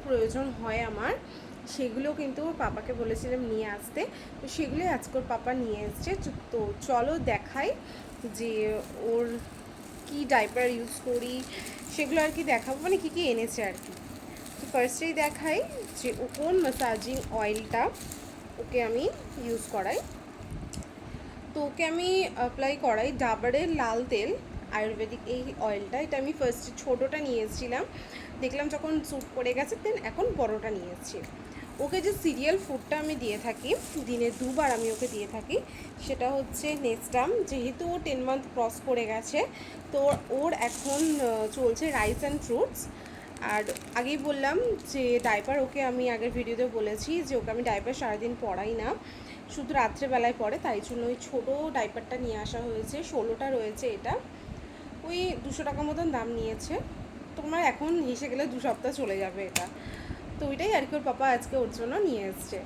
প্রয়োজন হয় আমার, সেগুলো কিন্তু ওর পাপাকে বলেছিলাম নিয়ে আসতে, তো সেগুলোই আজকে ওর পাপা নিয়ে এসছে। তো চলো দেখাই যে ওর কি ডাইপার ইউজ করি সেগুলো আর কি দেখাবো, মানে কী কী এনেছে আর কি। তো ফার্স্টেই দেখাই যে ও কোন ম্যাসাজিং অয়েলটা ওকে আমি ইউজ করাই। তো ওকে আমি অ্যাপ্লাই করাই ডাবরের লাল তেল আয়ুর্বেদিক এই অয়েলটা। এটা আমি ফার্স্টে ছোটোটা নিয়ে এসেছিলাম, দেখলাম যখন স্যুট করে গেছে দেন এখন বড়োটা নিয়ে এসেছি। ওকে যে সিরিয়াল ফুডটা আমি দিয়ে থাকি, দিনে 2বার আমি ওকে দিয়ে থাকি, সেটা হচ্ছে নেক্সটাম। যেহেতু ও 10 মান্থ ক্রস করে গেছে, তো ওর এখন চলছে রাইস অ্যান্ড ফ্রুটস। আর আগেই বললাম যে ডাইপার ওকে আমি আগের ভিডিওতে বলেছি যে ওকে আমি ডাইপার সারাদিন পরাই না, শুধু রাত্রেবেলায় পরে, তাই জন্য ওই ছোটো ডাইপারটা নিয়ে আসা হয়েছে। 16টা রয়েছে এটা, ওই 200 টাকা মতন দাম নিয়েছে। তোমার এখন হেসে গেলে 2 সপ্তাহ চলে যাবে এটা। তো ওইটাই আর কি ওর পাপা আজকে ওর জন্য নিয়ে এসছে।